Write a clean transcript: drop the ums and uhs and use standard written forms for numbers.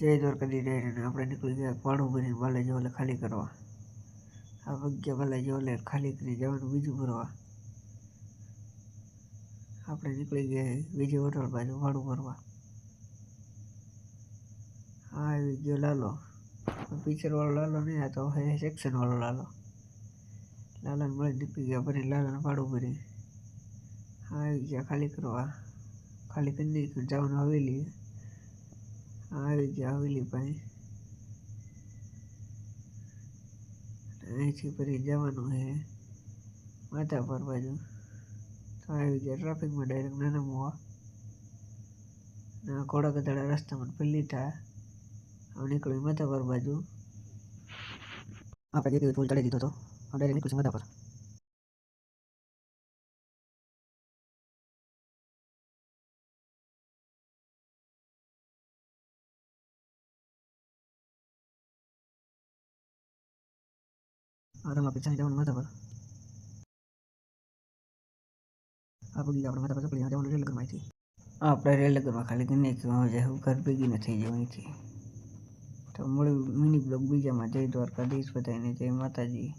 જય દ્વારકાધી ડાયરીને આપણે નીકળી ગયા પાડું ભરીને બાલાજી ઓલે ખાલી કરવા. આ વગ્યા બાલાજી ઓલે ખાલી કરી જવાનું બીજું ભરવા. આપણે નીકળી ગયા બીજી હોટલ બાજુ ભાડું ભરવા. આ આવી ગયો લાલો, પિક્ચર વાળો લાલો નહીં, આ તો સેક્શન વાળો લાલો. લાલાને મળી નીકળી ગયા ભરી, લાલાને ભાડું ભરી. આવી ગયા ખાલી કરવા, ખાલી કરી નાખ્યું જવાનું હવેલી. આવી ગયા હવેલી પાસે, અહીંથી ફરી જવાનું છે માધાપર બાજુ. તો આવી ગયા ટ્રાફિકમાં ડાયરેક્ટ નાના મોવા ના ઘોડા ગધાડા રસ્તામાં ફરી લીધા. હવે નીકળી માધાપર બાજુ. આપણે જે પુલ ચડી દીધો હતો, ડાયરેક્ટ નીકળશું માધાપર. આપણે જવાનું માધાપર. આ પગી આપણે માધાપર ચડી જવાનું રેલનગરમાં અહીંથી. આપણે રેલનગરમાં ખાલી કરી નાખ્યું. હવે જાય ઘર ભેગી ન થઈ જાય અહીંથી. તો મળ્યું મિની બ્લોગ બીજામાં. જય દ્વારકાધીશ બધાને, જય માતાજી.